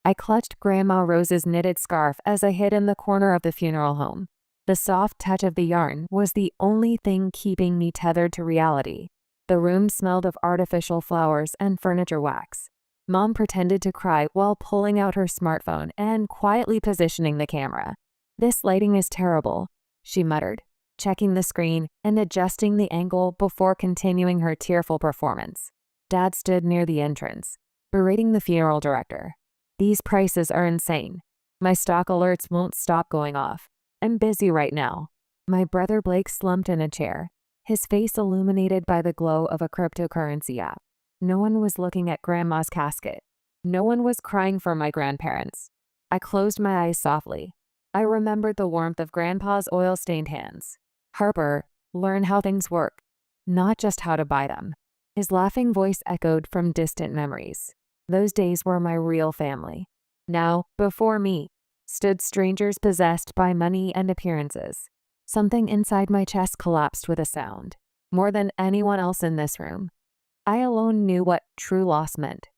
I clutched Grandma Rose's knitted scarf as I hid in the corner of the funeral home. The soft touch of the yarn was the only thing keeping me tethered to reality. The room smelled of artificial flowers and furniture wax. Mom pretended to cry while pulling out her smartphone and quietly positioning the camera. "This lighting is terrible," she muttered, checking the screen and adjusting the angle before continuing her tearful performance. Dad stood near the entrance, berating the funeral director. "These prices are insane. My stock alerts won't stop going off. I'm busy right now." My brother Blake slumped in a chair, his face illuminated by the glow of a cryptocurrency app. No one was looking at Grandma's casket. No one was crying for my grandparents. I closed my eyes softly. I remembered the warmth of Grandpa's oil-stained hands. "Harper, learn how things work, not just how to buy them." His laughing voice echoed from distant memories. Those days were my real family. Now, before me, stood strangers possessed by money and appearances. Something inside my chest collapsed with a sound. More than anyone else in this room, I alone knew what true loss meant.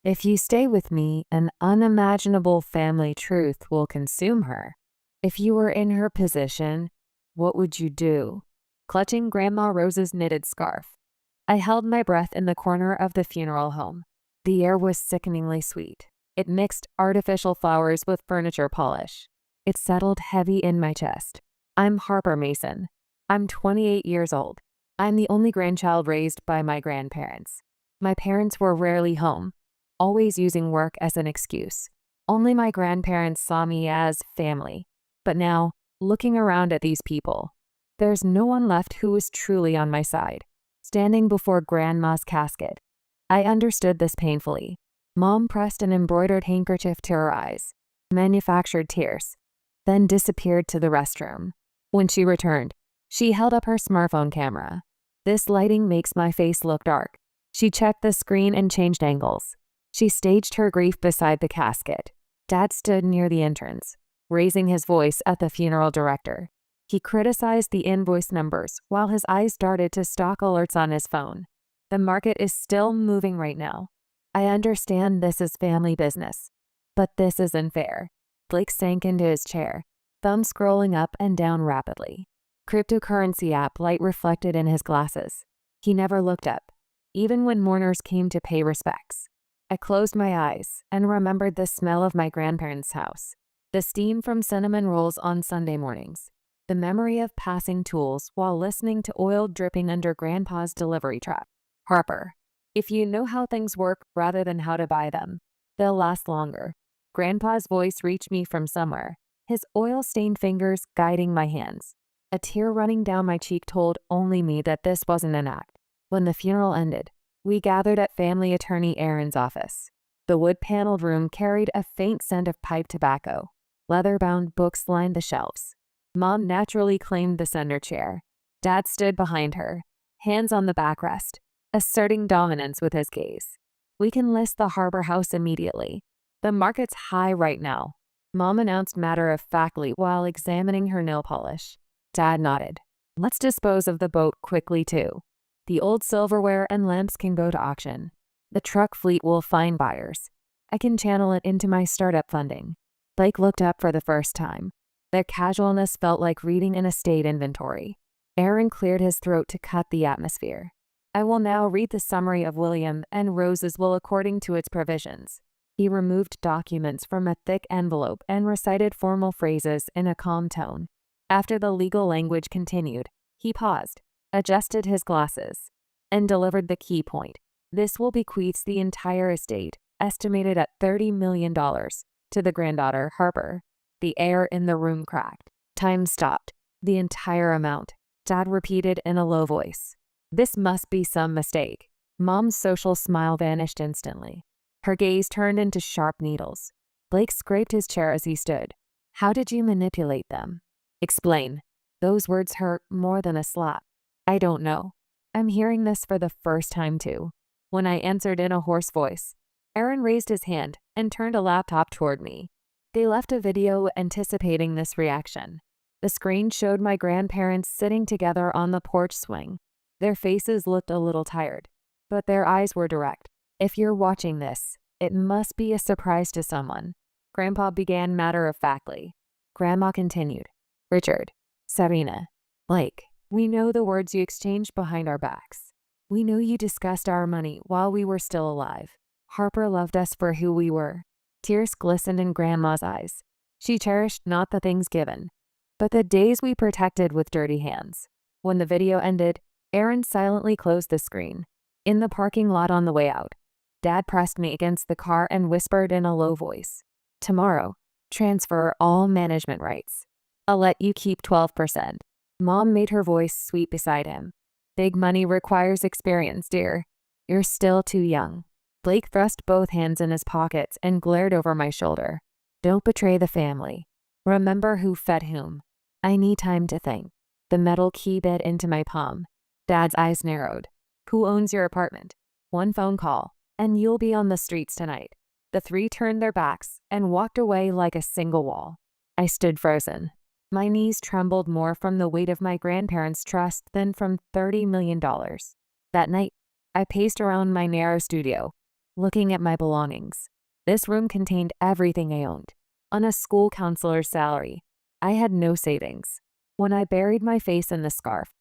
If you stay with me, an unimaginable family truth will consume her. If you were in her position, what would you do? Clutching Grandma Rose's knitted scarf, I held my breath in the corner of the funeral home. The air was sickeningly sweet. It mixed artificial flowers with furniture polish. It settled heavy in my chest. I'm Harper Mason. I'm 28 years old. I'm the only grandchild raised by my grandparents. My parents were rarely home, always using work as an excuse. Only my grandparents saw me as family. But now, looking around at these people, there's no one left who was truly on my side. Standing before Grandma's casket, I understood this painfully. Mom pressed an embroidered handkerchief to her eyes, manufactured tears, then disappeared to the restroom. When she returned, she held up her smartphone camera. "This lighting makes my face look dark." She checked the screen and changed angles. She staged her grief beside the casket. Dad stood near the entrance, raising his voice at the funeral director. He criticized the invoice numbers while his eyes darted to stock alerts on his phone. "The market is still moving right now. I understand this is family business, but this isn't fair." Blake sank into his chair, thumb scrolling up and down rapidly. Cryptocurrency app light reflected in his glasses. He never looked up, even when mourners came to pay respects. I closed my eyes and remembered the smell of my grandparents' house, the steam from cinnamon rolls on Sunday mornings, the memory of passing tools while listening to oil dripping under Grandpa's delivery truck. "Harper, if you know how things work rather than how to buy them, they'll last longer." Grandpa's voice reached me from somewhere, his oil-stained fingers guiding my hands. A tear running down my cheek told only me that this wasn't an act. When the funeral ended, we gathered at family attorney Aaron's office. The wood-paneled room carried a faint scent of pipe tobacco. Leather-bound books lined the shelves. Mom naturally claimed the center chair. Dad stood behind her, hands on the backrest, asserting dominance with his gaze. "We can list the Harbor House immediately. The market's high right now," Mom announced matter-of-factly while examining her nail polish. Dad nodded. "Let's dispose of the boat quickly, too. The old silverware and lamps can go to auction. The truck fleet will find buyers. I can channel it into my startup funding." Blake looked up for the first time. Their casualness felt like reading an estate inventory. Aaron cleared his throat to cut the atmosphere. "I will now read the summary of William and Rose's will according to its provisions." He removed documents from a thick envelope and recited formal phrases in a calm tone. After the legal language continued, he paused, adjusted his glasses, and delivered the key point. "This will bequeath the entire estate, estimated at $30 million, to the granddaughter, Harper." The air in the room cracked. Time stopped. "The entire amount," Dad repeated in a low voice. "This must be some mistake." Mom's social smile vanished instantly. Her gaze turned into sharp needles. Blake scraped his chair as he stood. "How did you manipulate them?" "Explain." Those words hurt more than a slap. "I don't know. I'm hearing this for the first time too." When I answered in a hoarse voice, Aaron raised his hand and turned a laptop toward me. They left a video anticipating this reaction. The screen showed my grandparents sitting together on the porch swing. Their faces looked a little tired, but their eyes were direct. "If you're watching this, It must be a surprise to someone. Grandpa began matter-of-factly. Grandma continued. Richard, Serena, Blake, we know the words you exchanged behind our backs. We know you discussed our money while we were still alive. Harper loved us for who we were. Tears glistened in Grandma's eyes. She cherished not the things given, but the days we protected with dirty hands. When the video ended, Aaron silently closed the screen. In the parking lot on the way out, Dad pressed me against the car and whispered in a low voice, "Tomorrow, transfer all management rights. I'll let you keep 12%. Mom made her voice sweet beside him. Big money requires experience, dear. You're still too young. Blake thrust both hands in his pockets and glared over my shoulder. Don't betray the family. Remember who fed whom. I need time to think. The metal key bit into my palm. Dad's eyes narrowed. Who owns your apartment? One phone call, and you'll be on the streets tonight. The three turned their backs and walked away like a single wall. I stood frozen. My knees trembled more from the weight of my grandparents' trust than from $30 million. That night, I paced around my narrow studio, looking at my belongings. This room contained everything I owned. On a school counselor's salary, I had no savings. When I buried my face in the scarf,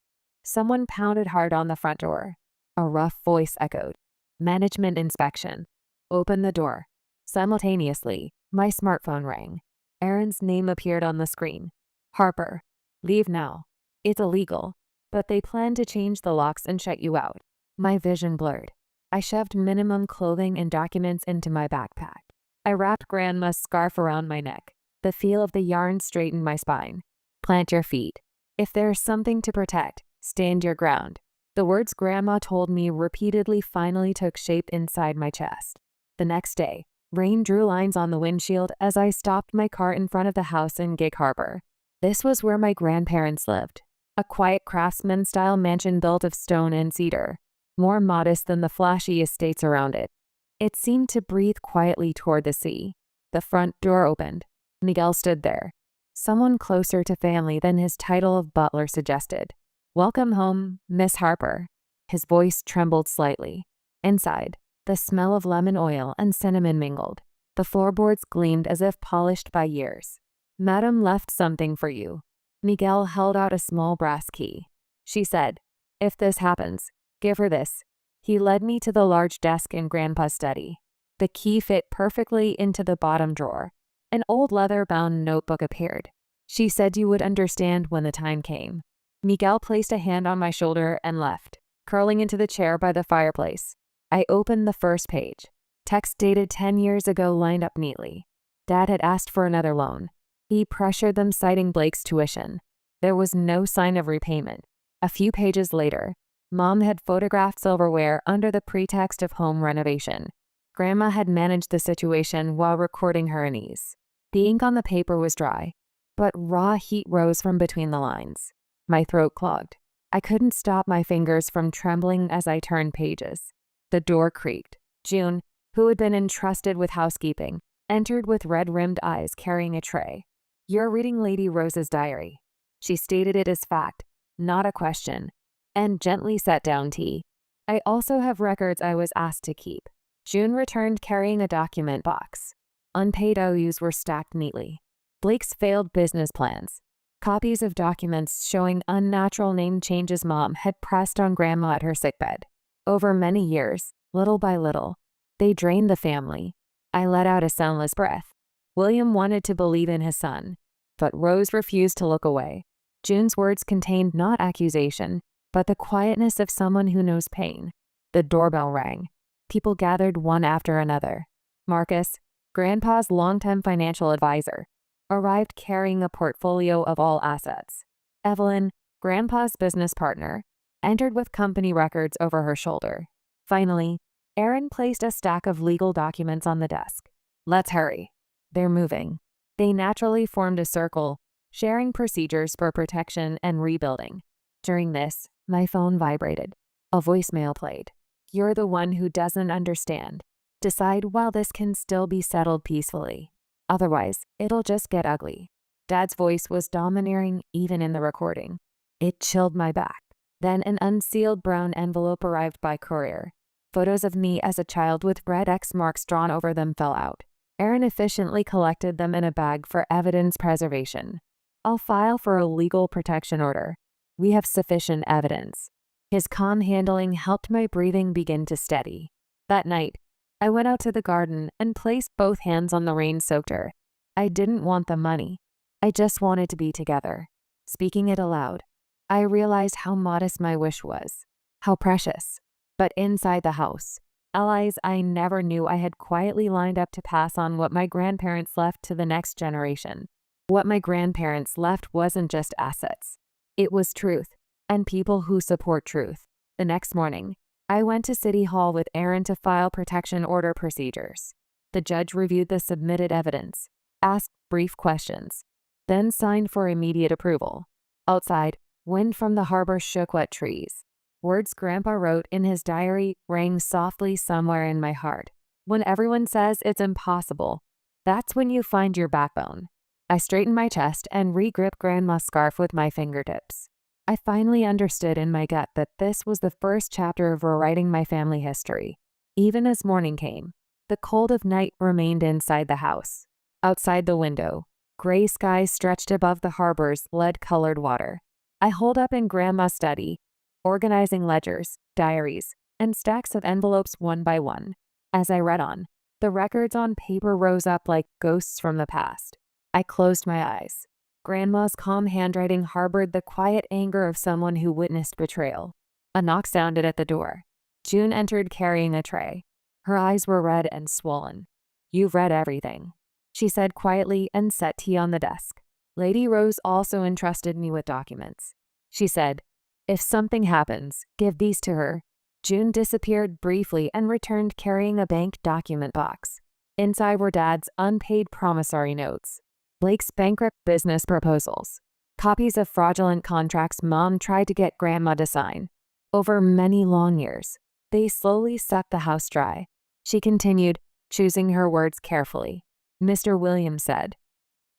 someone pounded hard on the front door. A rough voice echoed, "Management inspection." Open the door. Simultaneously, my smartphone rang. Aaron's name appeared on the screen. Harper, leave now. It's illegal, but they plan to change the locks and shut you out. My vision blurred. I shoved minimum clothing and documents into my backpack. I wrapped Grandma's scarf around my neck. The feel of the yarn straightened my spine. Plant your feet. If there's something to protect, stand your ground. The words Grandma told me repeatedly finally took shape inside my chest. The next day, rain drew lines on the windshield as I stopped my car in front of the house in Gig Harbor. This was where my grandparents lived, a quiet craftsman-style mansion built of stone and cedar, more modest than the flashy estates around it. It seemed to breathe quietly toward the sea. The front door opened. Miguel stood there, someone closer to family than his title of butler suggested. "Welcome home, Miss Harper." His voice trembled slightly. Inside, the smell of lemon oil and cinnamon mingled. The floorboards gleamed as if polished by years. "Madam left something for you." Miguel held out a small brass key. She said, "If this happens, give her this." He led me to the large desk in Grandpa's study. The key fit perfectly into the bottom drawer. An old leather-bound notebook appeared. "She said you would understand when the time came." Miguel placed a hand on my shoulder and left, curling into the chair by the fireplace. I opened the first page. Text dated 10 years ago lined up neatly. Dad had asked for another loan. He pressured them, citing Blake's tuition. There was no sign of repayment. A few pages later, Mom had photographed silverware under the pretext of home renovation. Grandma had managed the situation while recording her unease. The ink on the paper was dry, but raw heat rose from between the lines. My throat clogged. I couldn't stop my fingers from trembling as I turned pages. The door creaked. June, who had been entrusted with housekeeping, entered with red-rimmed eyes carrying a tray. "You're reading Lady Rose's diary." She stated it as fact, not a question, and gently set down tea. "I also have records I was asked to keep." June returned carrying a document box. Unpaid OUs were stacked neatly. Blake's failed business plans. Copies of documents showing unnatural name changes Mom had pressed on Grandma at her sickbed. Over many years, little by little, they drained the family. I let out a soundless breath. William wanted to believe in his son, but Rose refused to look away. June's words contained not accusation, but the quietness of someone who knows pain. The doorbell rang. People gathered one after another. Marcus, Grandpa's longtime financial advisor, arrived carrying a portfolio of all assets. Evelyn, Grandpa's business partner, entered with company records over her shoulder. Finally, Aaron placed a stack of legal documents on the desk. "Let's hurry. They're moving." They naturally formed a circle, sharing procedures for protection and rebuilding. During this, my phone vibrated. A voicemail played. "You're the one who doesn't understand. Decide while this can still be settled peacefully. Otherwise, it'll just get ugly." Dad's voice was domineering even in the recording. It chilled my back. Then an unsealed brown envelope arrived by courier. Photos of me as a child with red X marks drawn over them fell out. Aaron efficiently collected them in a bag for evidence preservation. I'll file for a legal protection order. We have sufficient evidence. His calm handling helped my breathing begin to steady. That night, I went out to the garden and placed both hands on the rain-soaked earth. I didn't want the money. I just wanted to be together. Speaking it aloud, I realized how modest my wish was, how precious. But inside the house, allies I never knew I had quietly lined up to pass on what my grandparents left to the next generation. What my grandparents left wasn't just assets. It was truth, and people who support truth. The next morning, I went to City Hall with Aaron to file protection order procedures. The judge reviewed the submitted evidence, asked brief questions, then signed for immediate approval. Outside, wind from the harbor shook wet trees. Words Grandpa wrote in his diary rang softly somewhere in my heart. When everyone says it's impossible, that's when you find your backbone. I straightened my chest and re-gripped Grandma's scarf with my fingertips. I finally understood in my gut that this was the first chapter of rewriting my family history. Even as morning came, the cold of night remained inside the house. Outside the window, gray skies stretched above the harbor's lead-colored water. I holed up in Grandma's study, organizing ledgers, diaries, and stacks of envelopes one by one. As I read on, the records on paper rose up like ghosts from the past. I closed my eyes. Grandma's calm handwriting harbored the quiet anger of someone who witnessed betrayal. A knock sounded at the door. June entered carrying a tray. Her eyes were red and swollen. "You've read everything," she said quietly and set tea on the desk. Lady Rose also entrusted me with documents. She said, "If something happens, give these to her." June disappeared briefly and returned carrying a bank document box. Inside were Dad's unpaid promissory notes, Blake's bankrupt business proposals, copies of fraudulent contracts Mom tried to get Grandma to sign. Over many long years, they slowly sucked the house dry. She continued, choosing her words carefully. Mr. Williams said,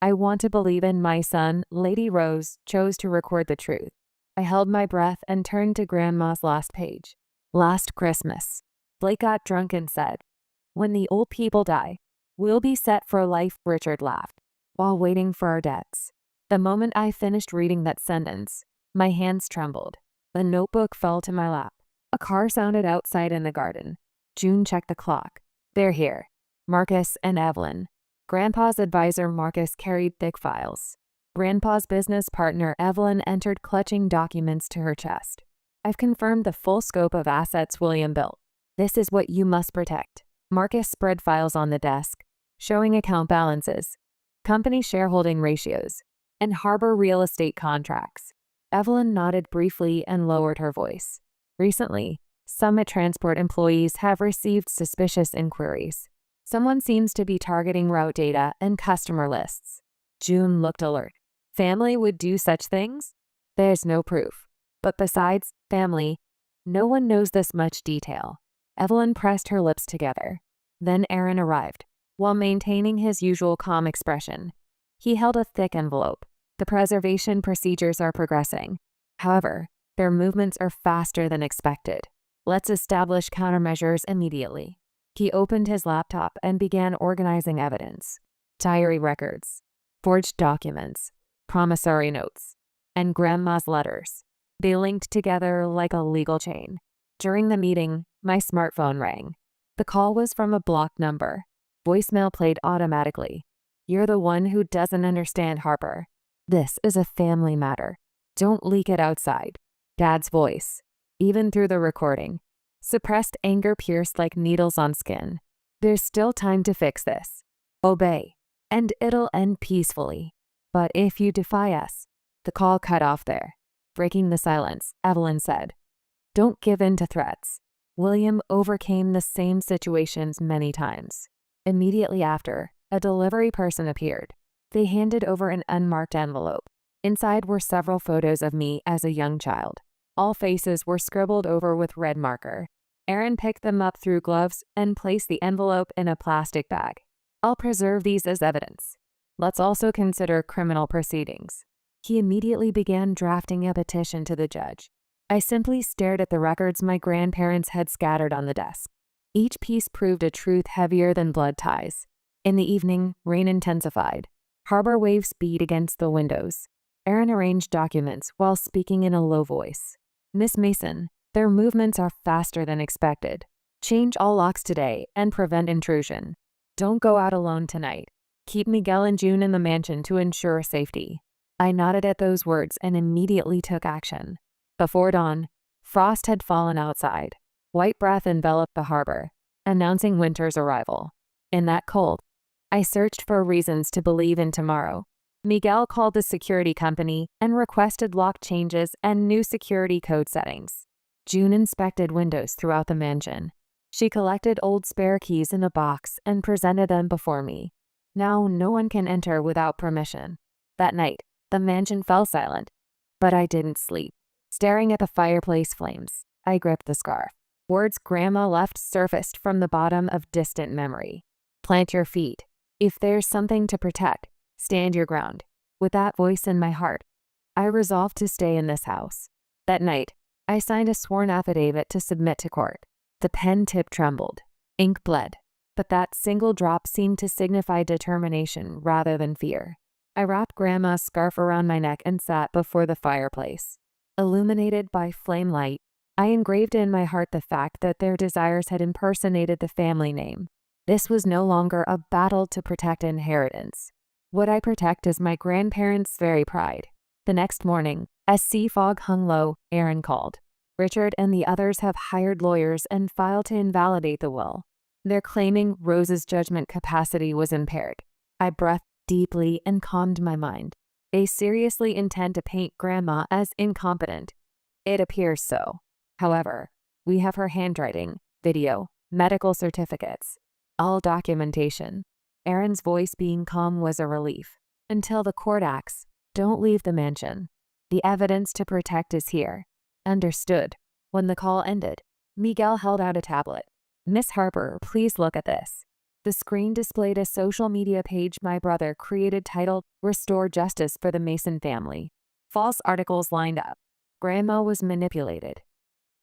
"I want to believe in my son." Lady Rose chose to record the truth. I held my breath and turned to Grandma's last page. "Last Christmas, Blake got drunk and said, 'When the old people die, we'll be set for life.'" Richard laughed, "while waiting for our debts." The moment I finished reading that sentence, my hands trembled. The notebook fell to my lap. A car sounded outside in the garden. June checked the clock. "They're here." Marcus and Evelyn. Grandpa's advisor Marcus carried thick files. Grandpa's business partner Evelyn entered clutching documents to her chest. "I've confirmed the full scope of assets William built. This is what you must protect." Marcus spread files on the desk, showing account balances, company shareholding ratios, and harbor real estate contracts. Evelyn nodded briefly and lowered her voice. "Recently, Summit Transport employees have received suspicious inquiries. Someone seems to be targeting route data and customer lists." June looked alert. "Family would do such things?" "There's no proof. But besides family, no one knows this much detail." Evelyn pressed her lips together. Then Aaron arrived. While maintaining his usual calm expression, he held a thick envelope. "The preservation procedures are progressing. However, their movements are faster than expected. Let's establish countermeasures immediately." He opened his laptop and began organizing evidence. Diary records, forged documents, promissory notes, and Grandma's letters. They linked together like a legal chain. During the meeting, my smartphone rang. The call was from a blocked number. Voicemail played automatically. "You're the one who doesn't understand Harper. This is a family matter. Don't leak it outside." Dad's voice, even through the recording. Suppressed anger pierced like needles on skin. "There's still time to fix this. Obey, and it'll end peacefully. But if you defy us..." The call cut off there. Breaking the silence, Evelyn said, "Don't give in to threats. William overcame the same situations many times." Immediately after, a delivery person appeared. They handed over an unmarked envelope. Inside were several photos of me as a young child. All faces were scribbled over with red marker. Aaron picked them up through gloves and placed the envelope in a plastic bag. "I'll preserve these as evidence. Let's also consider criminal proceedings." He immediately began drafting a petition to the judge. I simply stared at the records my grandparents had scattered on the desk. Each piece proved a truth heavier than blood ties. In the evening, rain intensified. Harbor waves beat against the windows. Aaron arranged documents while speaking in a low voice. "Miss Mason, their movements are faster than expected. Change all locks today and prevent intrusion. Don't go out alone tonight. Keep Miguel and June in the mansion to ensure safety." I nodded at those words and immediately took action. Before dawn, frost had fallen outside. White breath enveloped the harbor, announcing winter's arrival. In that cold, I searched for reasons to believe in tomorrow. Miguel called the security company and requested lock changes and new security code settings. June inspected windows throughout the mansion. She collected old spare keys in a box and presented them before me. Now no one can enter without permission. That night, the mansion fell silent, but I didn't sleep. Staring at the fireplace flames, I gripped the scarf. Words Grandma left surfaced from the bottom of distant memory. "Plant your feet. If there's something to protect, stand your ground." With that voice in my heart, I resolved to stay in this house. That night, I signed a sworn affidavit to submit to court. The pen tip trembled. Ink bled, but that single drop seemed to signify determination rather than fear. I wrapped Grandma's scarf around my neck and sat before the fireplace. Illuminated by flame light, I engraved in my heart the fact that their desires had impersonated the family name. This was no longer a battle to protect inheritance. What I protect is my grandparents' very pride. The next morning, as sea fog hung low, Aaron called. "Richard and the others have hired lawyers and filed to invalidate the will. They're claiming Rose's judgment capacity was impaired." I breathed deeply and calmed my mind. They seriously intend to paint Grandma as incompetent. It appears so. However, we have her handwriting, video, medical certificates, all documentation. Aaron's voice being calm was a relief. "Until the court acts, don't leave the mansion. The evidence to protect is here." "Understood." When the call ended, Miguel held out a tablet. "Miss Harper, please look at this." The screen displayed a social media page my brother created titled "Restore Justice for the Mason Family." False articles lined up. Grandma was manipulated.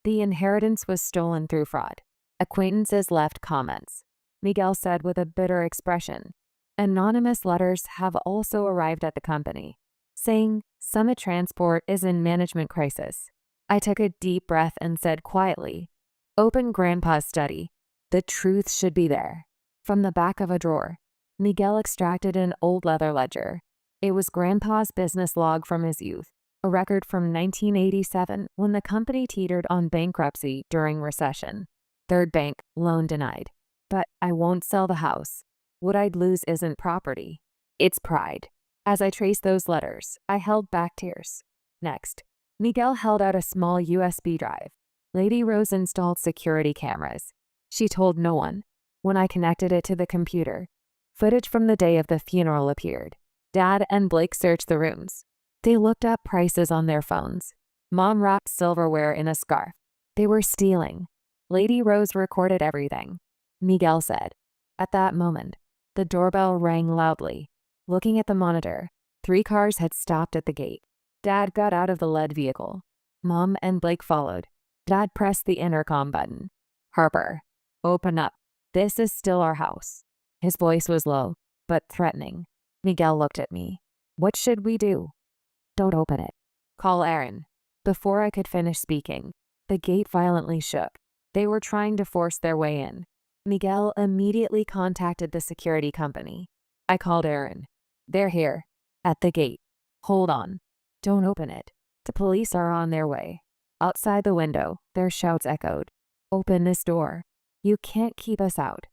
The inheritance was stolen through fraud. Acquaintances left comments. Miguel said with a bitter expression. Anonymous letters have also arrived at the company, saying Summit Transport is in management crisis. I took a deep breath and said quietly, "Open Grandpa's study. The truth should be there." From the back of a drawer, Miguel extracted an old leather ledger. It was Grandpa's business log from his youth, a record from 1987 when the company teetered on bankruptcy during recession. Third bank, loan denied. "But I won't sell the house. What I'd lose isn't property. It's pride." As I traced those letters, I held back tears. Next, Miguel held out a small USB drive. Lady Rose installed security cameras. She told no one. When I connected it to the computer, footage from the day of the funeral appeared. Dad and Blake searched the rooms. They looked up prices on their phones. Mom wrapped silverware in a scarf. They were stealing. Lady Rose recorded everything. Miguel said. At that moment, the doorbell rang loudly. Looking at the monitor, 3 cars had stopped at the gate. Dad got out of the lead vehicle. Mom and Blake followed. Dad pressed the intercom button. "Harper, open up. This is still our house." His voice was low, but threatening. Miguel looked at me. "What should we do?" "Don't open it. Call Aaron." Before I could finish speaking, the gate violently shook. They were trying to force their way in. Miguel immediately contacted the security company. I called Aaron. "They're here. At the gate. Hold on. Don't open it. The police are on their way." Outside the window, their shouts echoed. "Open this door. You can't keep us out."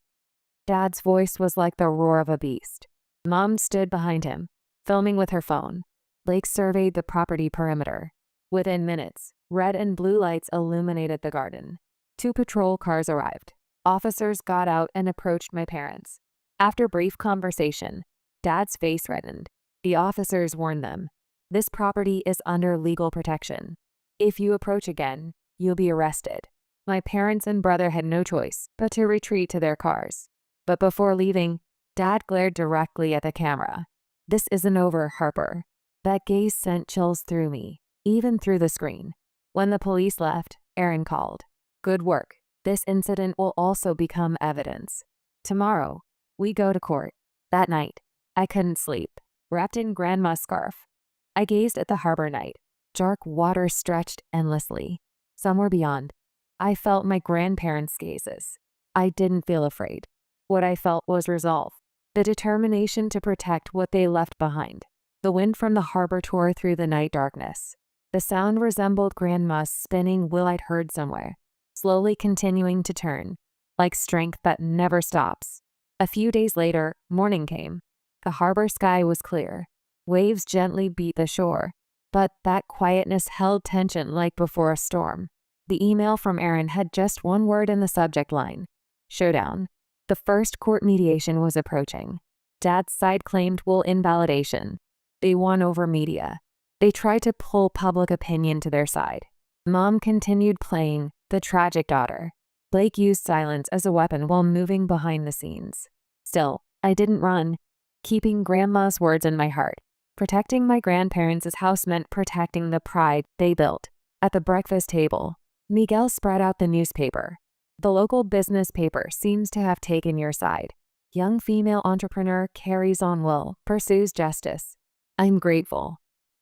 Dad's voice was like the roar of a beast. Mom stood behind him, filming with her phone. Blake surveyed the property perimeter. Within minutes, red and blue lights illuminated the garden. 2 patrol cars arrived. Officers got out and approached my parents. After brief conversation, Dad's face reddened. The officers warned them, "This property is under legal protection. If you approach again, you'll be arrested." My parents and brother had no choice but to retreat to their cars. But before leaving, Dad glared directly at the camera. "This isn't over, Harper." That gaze sent chills through me, even through the screen. When the police left, Aaron called. "Good work. This incident will also become evidence. Tomorrow, we go to court." That night, I couldn't sleep, wrapped in Grandma's scarf. I gazed at the harbor night. Dark water stretched endlessly. Somewhere beyond, I felt my grandparents' gazes. I didn't feel afraid. What I felt was resolve, the determination to protect what they left behind. The wind from the harbor tore through the night darkness. The sound resembled Grandma's spinning wheel I'd heard somewhere, slowly continuing to turn, like strength that never stops. A few days later, morning came. The harbor sky was clear. Waves gently beat the shore, but that quietness held tension like before a storm. The email from Aaron had just one word in the subject line: showdown. The first court mediation was approaching. Dad's side claimed will invalidation. They won over media. They tried to pull public opinion to their side. Mom continued playing the tragic daughter. Blake used silence as a weapon while moving behind the scenes. Still, I didn't run, keeping Grandma's words in my heart. Protecting my grandparents' house meant protecting the pride they built. At the breakfast table, Miguel spread out the newspaper. "The local business paper seems to have taken your side. Young female entrepreneur carries on will, pursues justice." I'm grateful,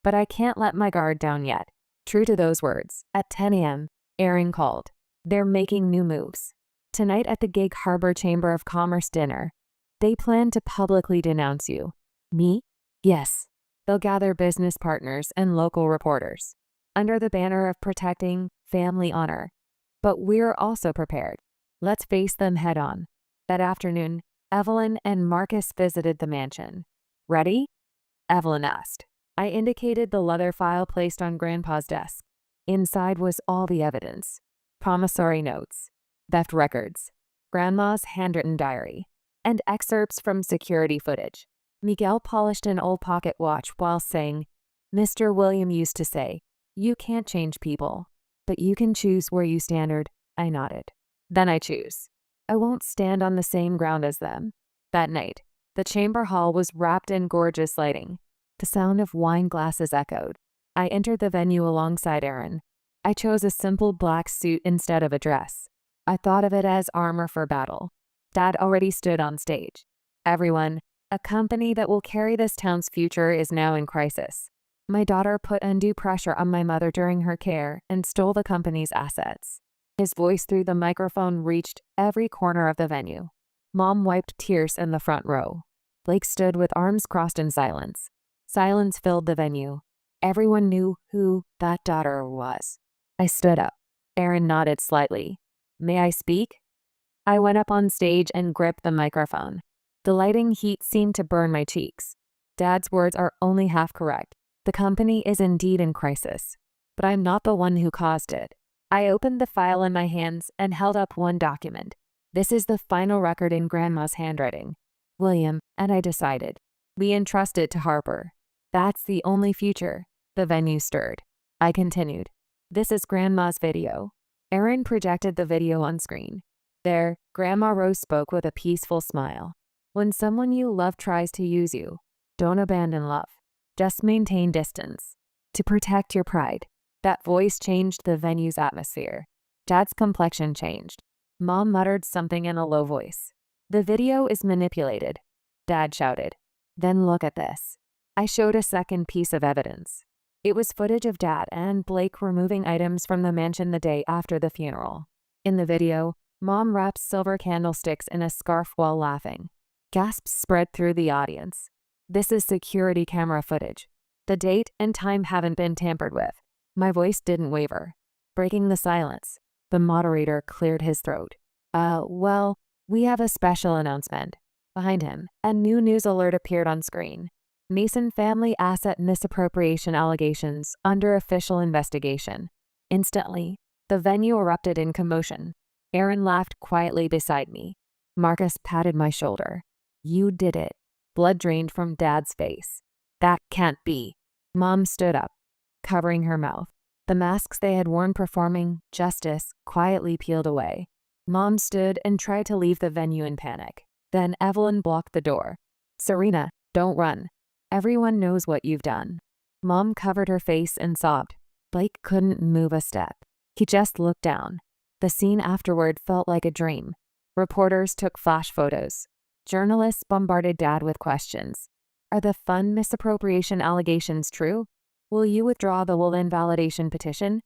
but I can't let my guard down yet. True to those words, at 10 a.m., Aaron called. "They're making new moves. Tonight at the Gig Harbor Chamber of Commerce dinner, they plan to publicly denounce you." "Me?" "Yes. They'll gather business partners and local reporters under the banner of protecting family honor. But we're also prepared. Let's face them head on." That afternoon, Evelyn and Marcus visited the mansion. "Ready?" Evelyn asked. I indicated the leather file placed on Grandpa's desk. Inside was all the evidence: promissory notes, theft records, Grandma's handwritten diary, and excerpts from security footage. Miguel polished an old pocket watch while saying, "Mr. William used to say, you can't change people, but you can choose where you stand." I nodded. "Then I choose. I won't stand on the same ground as them." That night, the chamber hall was wrapped in gorgeous lighting. The sound of wine glasses echoed. I entered the venue alongside Aaron. I chose a simple black suit instead of a dress. I thought of it as armor for battle. Dad already stood on stage. "Everyone, a company that will carry this town's future is now in crisis. My daughter put undue pressure on my mother during her care and stole the company's assets." His voice through the microphone reached every corner of the venue. Mom wiped tears in the front row. Blake stood with arms crossed in silence. Silence filled the venue. Everyone knew who that daughter was. I stood up. Aaron nodded slightly. "May I speak?" I went up on stage and gripped the microphone. The lighting heat seemed to burn my cheeks. Dad's words are only half correct. The company is indeed in crisis, but I'm not the one who caused it. I opened the file in my hands and held up one document. This is the final record in Grandma's handwriting. William and I decided. We entrust it to Harper. That's the only future. The venue stirred. I continued. "This is Grandma's video." Aaron projected the video on screen. There, Grandma Rose spoke with a peaceful smile. "When someone you love tries to use you, don't abandon love. Just maintain distance. To protect your pride." That voice changed the venue's atmosphere. Dad's complexion changed. Mom muttered something in a low voice. "The video is manipulated," Dad shouted. "Then look at this." I showed a second piece of evidence. It was footage of Dad and Blake removing items from the mansion the day after the funeral. In the video, Mom wrapped silver candlesticks in a scarf while laughing. Gasps spread through the audience. This is security camera footage. The date and time haven't been tampered with. My voice didn't waver. Breaking the silence, the moderator cleared his throat. Well, we have a special announcement." Behind him, a new news alert appeared on screen. "Mason family asset misappropriation allegations under official investigation." Instantly, the venue erupted in commotion. Aaron laughed quietly beside me. Marcus patted my shoulder. "You did it." Blood drained from Dad's face. "That can't be." Mom stood up, covering her mouth. The masks they had worn performing justice quietly peeled away. Mom stood and tried to leave the venue in panic. Then Evelyn blocked the door. "Serena, don't run. Everyone knows what you've done." Mom covered her face and sobbed. Blake couldn't move a step. He just looked down. The scene afterward felt like a dream. Reporters took flash photos. Journalists bombarded Dad with questions. Are the fund misappropriation allegations true? Will you withdraw the will invalidation petition?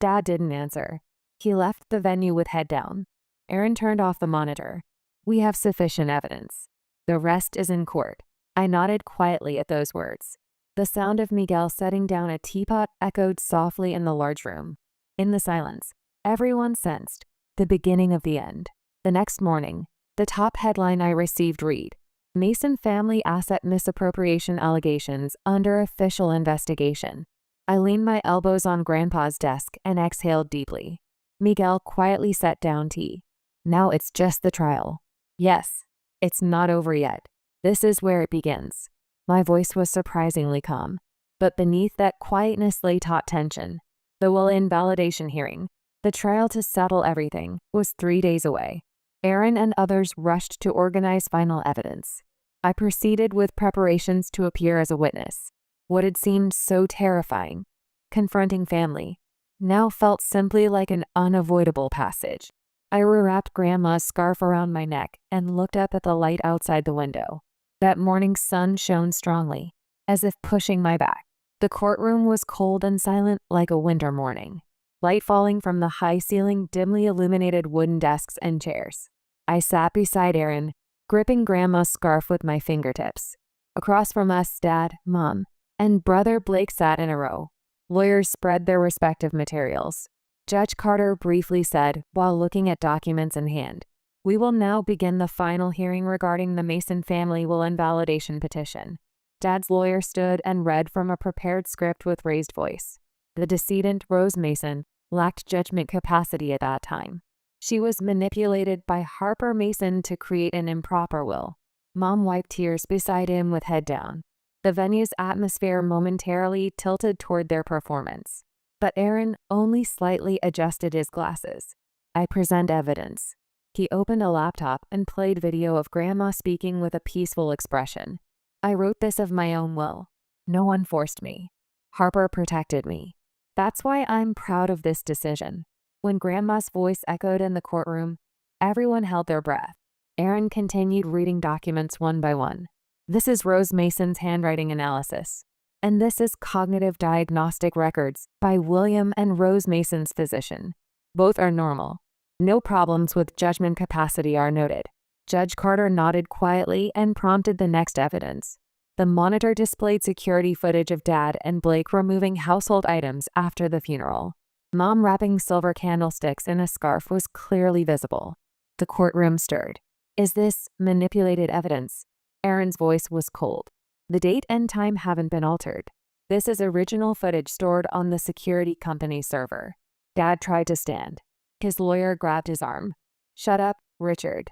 Dad didn't answer. He left the venue with head down. Aaron turned off the monitor. We have sufficient evidence. The rest is in court. I nodded quietly at those words. The sound of Miguel setting down a teapot echoed softly in the large room. In the silence, everyone sensed the beginning of the end. The next morning, the top headline I received read, Mason family asset misappropriation allegations under official investigation. I leaned my elbows on Grandpa's desk and exhaled deeply. Miguel quietly set down tea. Now it's just the trial. Yes, it's not over yet. This is where it begins. My voice was surprisingly calm, but beneath that quietness lay taut tension. The will invalidation hearing, the trial to settle everything, was 3 days away. Aaron and others rushed to organize final evidence. I proceeded with preparations to appear as a witness. What had seemed so terrifying, confronting family, now felt simply like an unavoidable passage. I rewrapped Grandma's scarf around my neck and looked up at the light outside the window. That morning's sun shone strongly, as if pushing my back. The courtroom was cold and silent like a winter morning. Light falling from the high ceiling dimly illuminated wooden desks and chairs. I sat beside Aaron, gripping Grandma's scarf with my fingertips. Across from us, Dad, Mom, and Brother Blake sat in a row. Lawyers spread their respective materials. Judge Carter briefly said, while looking at documents in hand, "We will now begin the final hearing regarding the Mason family will invalidation petition." Dad's lawyer stood and read from a prepared script with raised voice. The decedent, Rose Mason, lacked judgment capacity at that time. She was manipulated by Harper Mason to create an improper will. Mom wiped tears beside him with head down. The venue's atmosphere momentarily tilted toward their performance. But Aaron only slightly adjusted his glasses. I present evidence. He opened a laptop and played video of Grandma speaking with a peaceful expression. I wrote this of my own will. No one forced me. Harper protected me. That's why I'm proud of this decision. When Grandma's voice echoed in the courtroom, everyone held their breath. Aaron continued reading documents one by one. This is Rose Mason's handwriting analysis. And this is cognitive diagnostic records by William and Rose Mason's physician. Both are normal. No problems with judgment capacity are noted. Judge Carter nodded quietly and prompted the next evidence. The monitor displayed security footage of Dad and Blake removing household items after the funeral. Mom wrapping silver candlesticks in a scarf was clearly visible. The courtroom stirred. Is this manipulated evidence? Aaron's voice was cold. The date and time haven't been altered. This is original footage stored on the security company server. Dad tried to stand. His lawyer grabbed his arm. Shut up, Richard.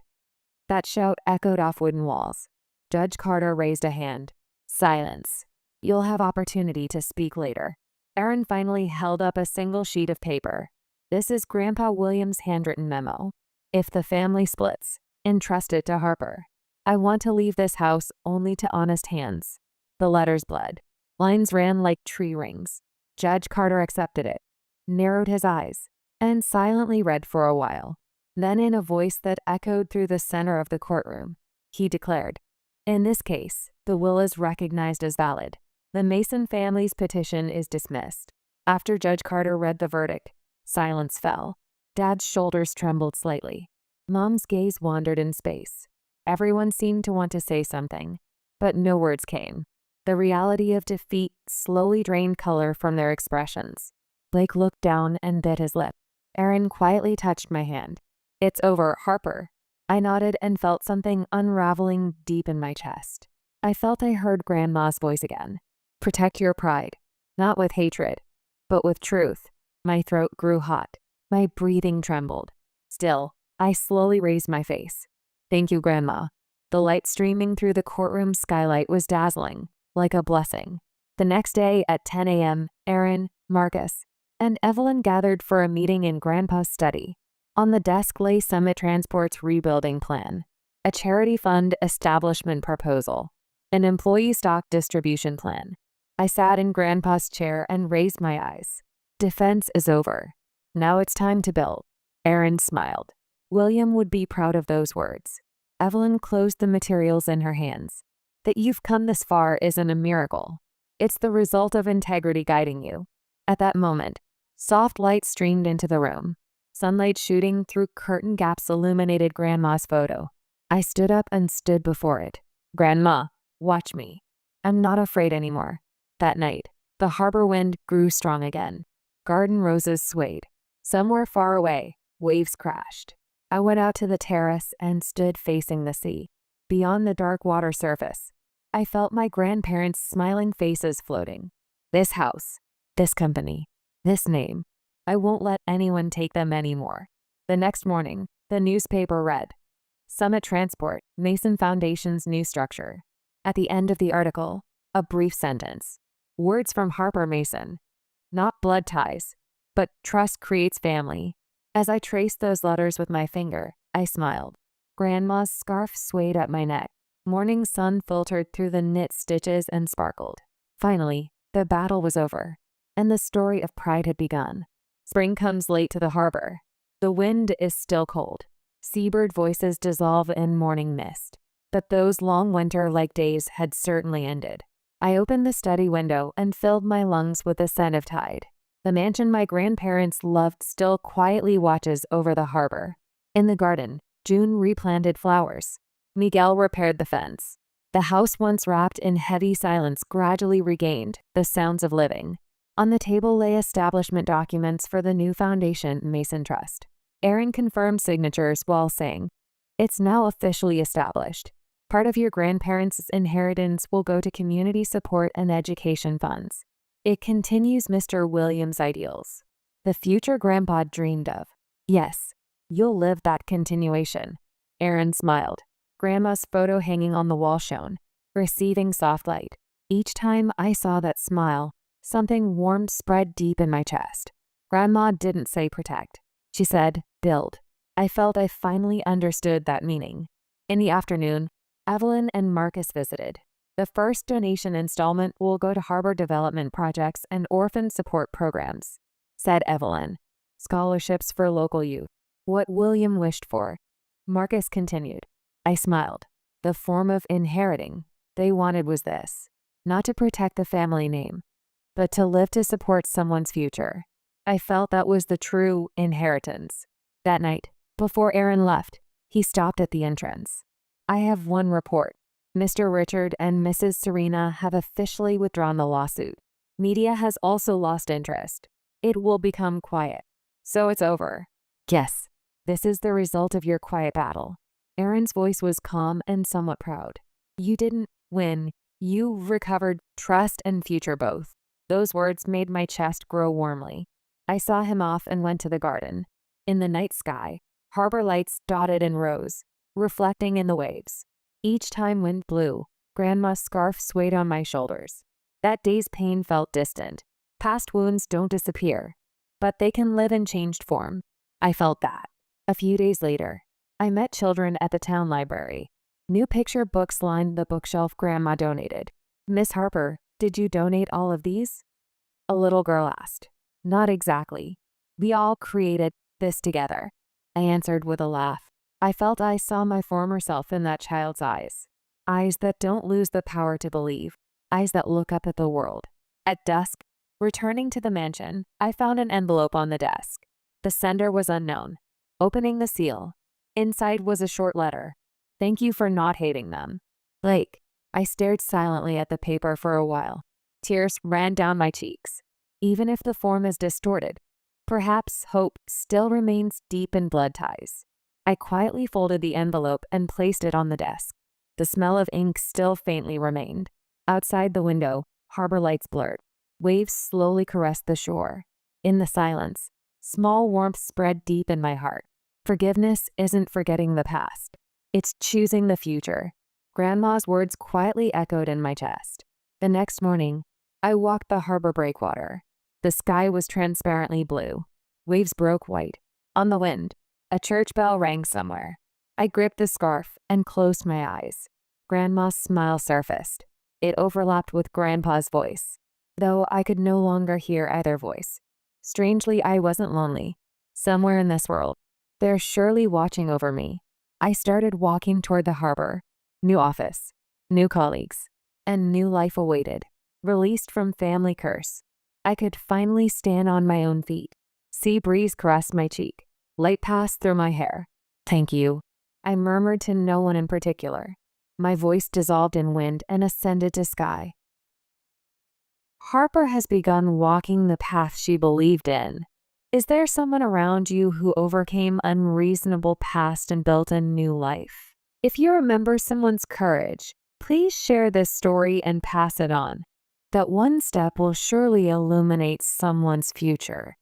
That shout echoed off wooden walls. Judge Carter raised a hand. Silence. You'll have opportunity to speak later. Aaron finally held up a single sheet of paper. This is Grandpa William's handwritten memo. If the family splits, entrust it to Harper. I want to leave this house only to honest hands. The letters bled. Lines ran like tree rings. Judge Carter accepted it, narrowed his eyes, and silently read for a while. Then in a voice that echoed through the center of the courtroom, he declared, in this case, the will is recognized as valid. The Mason family's petition is dismissed. After Judge Carter read the verdict, silence fell. Dad's shoulders trembled slightly. Mom's gaze wandered in space. Everyone seemed to want to say something, but no words came. The reality of defeat slowly drained color from their expressions. Blake looked down and bit his lip. Aaron quietly touched my hand. It's over, Harper. I nodded and felt something unraveling deep in my chest. I felt I heard Grandma's voice again. Protect your pride, not with hatred, but with truth. My throat grew hot. My breathing trembled. Still, I slowly raised my face. Thank you, Grandma. The light streaming through the courtroom skylight was dazzling, like a blessing. The next day at 10 a.m., Aaron, Marcus, and Evelyn gathered for a meeting in Grandpa's study. On the desk lay Summit Transport's rebuilding plan, a charity fund establishment proposal, an employee stock distribution plan. I sat in Grandpa's chair and raised my eyes. Defense is over. Now it's time to build. Aaron smiled. William would be proud of those words. Evelyn closed the materials in her hands. That you've come this far isn't a miracle. It's the result of integrity guiding you. At that moment, soft light streamed into the room. Sunlight shooting through curtain gaps illuminated Grandma's photo. I stood up and stood before it. Grandma, watch me. I'm not afraid anymore. That night, the harbor wind grew strong again. Garden roses swayed. Somewhere far away, waves crashed. I went out to the terrace and stood facing the sea. Beyond the dark water surface, I felt my grandparents' smiling faces floating. This house, this company, this name. I won't let anyone take them anymore. The next morning, the newspaper read, Summit Transport, Mason Foundation's new structure. At the end of the article, a brief sentence. Words from Harper Mason. Not blood ties, but trust creates family. As I traced those letters with my finger, I smiled. Grandma's scarf swayed up my neck. Morning sun filtered through the knit stitches and sparkled. Finally, the battle was over, and the story of pride had begun. Spring comes late to the harbor. The wind is still cold. Seabird voices dissolve in morning mist. But those long winter-like days had certainly ended. I opened the study window and filled my lungs with the scent of tide. The mansion my grandparents loved still quietly watches over the harbor. In the garden, June replanted flowers. Miguel repaired the fence. The house once wrapped in heavy silence gradually regained the sounds of living. On the table lay establishment documents for the new foundation Mason Trust. Aaron confirmed signatures while saying, It's now officially established. Part of your grandparents' inheritance will go to community support and education funds. It continues Mr. Williams' ideals. The future Grandpa dreamed of. Yes, you'll live that continuation. Aaron smiled. Grandma's photo hanging on the wall shone, receiving soft light. Each time I saw that smile, something warm spread deep in my chest. Grandma didn't say protect. She said, build. I felt I finally understood that meaning. In the afternoon, Evelyn and Marcus visited. The first donation installment will go to harbor development projects and orphan support programs, said Evelyn. Scholarships for local youth. What William wished for. Marcus continued. I smiled. The form of inheriting they wanted was this. Not to protect the family name, but to live to support someone's future. I felt that was the true inheritance. That night, before Aaron left, he stopped at the entrance. I have one report. Mr. Richard and Mrs. Serena have officially withdrawn the lawsuit. Media has also lost interest. It will become quiet. So it's over. Yes, this is the result of your quiet battle. Aaron's voice was calm and somewhat proud. You didn't win. You recovered trust and future both. Those words made my chest grow warmly. I saw him off and went to the garden. In the night sky, harbor lights dotted in rows, reflecting in the waves. Each time wind blew, Grandma's scarf swayed on my shoulders. That day's pain felt distant. Past wounds don't disappear, but they can live in changed form. I felt that. A few days later, I met children at the town library. New picture books lined the bookshelf Grandma donated. Miss Harper, did you donate all of these? A little girl asked. Not exactly. We all created this together, I answered with a laugh. I felt I saw my former self in that child's eyes. Eyes that don't lose the power to believe. Eyes that look up at the world. At dusk, returning to the mansion, I found an envelope on the desk. The sender was unknown. Opening the seal, inside was a short letter. Thank you for not hating them. Blake. I stared silently at the paper for a while. Tears ran down my cheeks. Even if the form is distorted, perhaps hope still remains deep in blood ties. I quietly folded the envelope and placed it on the desk. The smell of ink still faintly remained. Outside the window, harbor lights blurred. Waves slowly caressed the shore. In the silence, small warmth spread deep in my heart. Forgiveness isn't forgetting the past. It's choosing the future. Grandma's words quietly echoed in my chest. The next morning, I walked the harbor breakwater. The sky was transparently blue. Waves broke white. On the wind, a church bell rang somewhere. I gripped the scarf and closed my eyes. Grandma's smile surfaced. It overlapped with Grandpa's voice, though I could no longer hear either voice. Strangely, I wasn't lonely. Somewhere in this world, they're surely watching over me. I started walking toward the harbor. New office, new colleagues, and new life awaited. Released from family curse, I could finally stand on my own feet. Sea breeze caressed my cheek. Light passed through my hair. Thank you, I murmured to no one in particular. My voice dissolved in wind and ascended to sky. Harper has begun walking the path she believed in. Is there someone around you who overcame unreasonable past and built a new life? If you remember someone's courage, please share this story and pass it on. That one step will surely illuminate someone's future.